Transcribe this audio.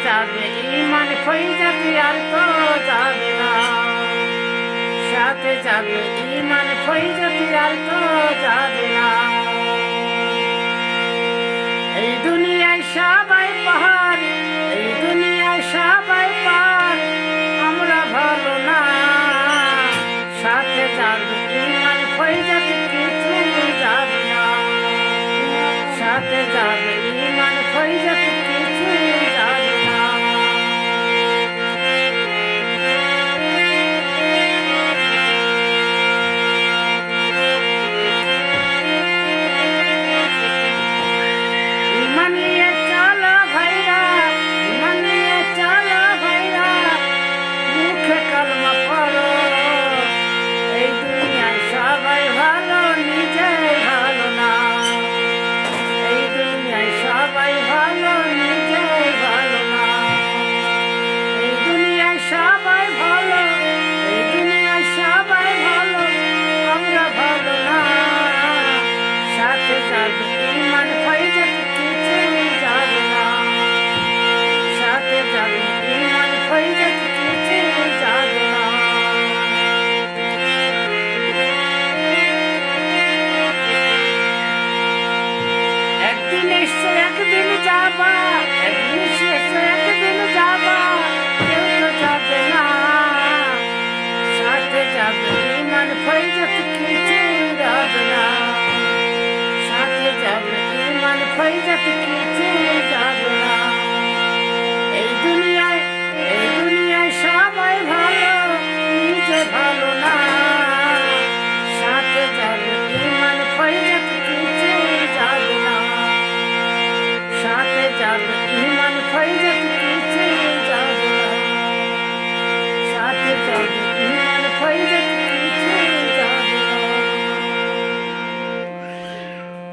যাবে ইমান ফৈজাতি আর তো যাবে না, সাথে যাবে ইমান ফৈজাতি আর তো যাবে না। এই দুনিয়ায় সবাই পাহাড়, এই দুনিয়ায় সবাই পাহাড়, আমরা ভালো না, সাথে যাবে ইমান ফৈজাতি কিছু যাবে না, সাথে যাবে ইমান ফৈজাতি কিছু যাবে না। ইমান নিয়ে চলো ভাইরা, ইমান নিয়ে চলো ভাইরা, মুখে কালমা পড়ো। এই দুনিয়ায় সবাই ভালো, নিজে ভালো না, এই দুনিয়ায় সবাই ভালো, নিজে ভালো না। এই দুনিয়ায় সবাই ভালো, এই দুনিয়ায় সবাই ভালো, আমরা ভালো না, সাথে যাবে ইমান ফৈজাতি কিছু যাবে না, সাথে যাবে ইমান ফৈজাতি কিছু যাবে না। একদিন এসছে একদিন যাবা, একদিন এসছে একদিন যাবা, কেউ তো যাবে না, সাথে যাবে ইমান ফৈজাতি কিছু যাবে না, সাথে যাবে ইমান ফৈজাতি কিছু যাবে না। এই দুনিয়ায়, এই দুনিয়ায় সবাই ভালো, নিজে ভালো না, সাথে যাবে ইমান ফৈজাতি কিছু যাবে না, সাথে যাবে ইমান ফৈজাতি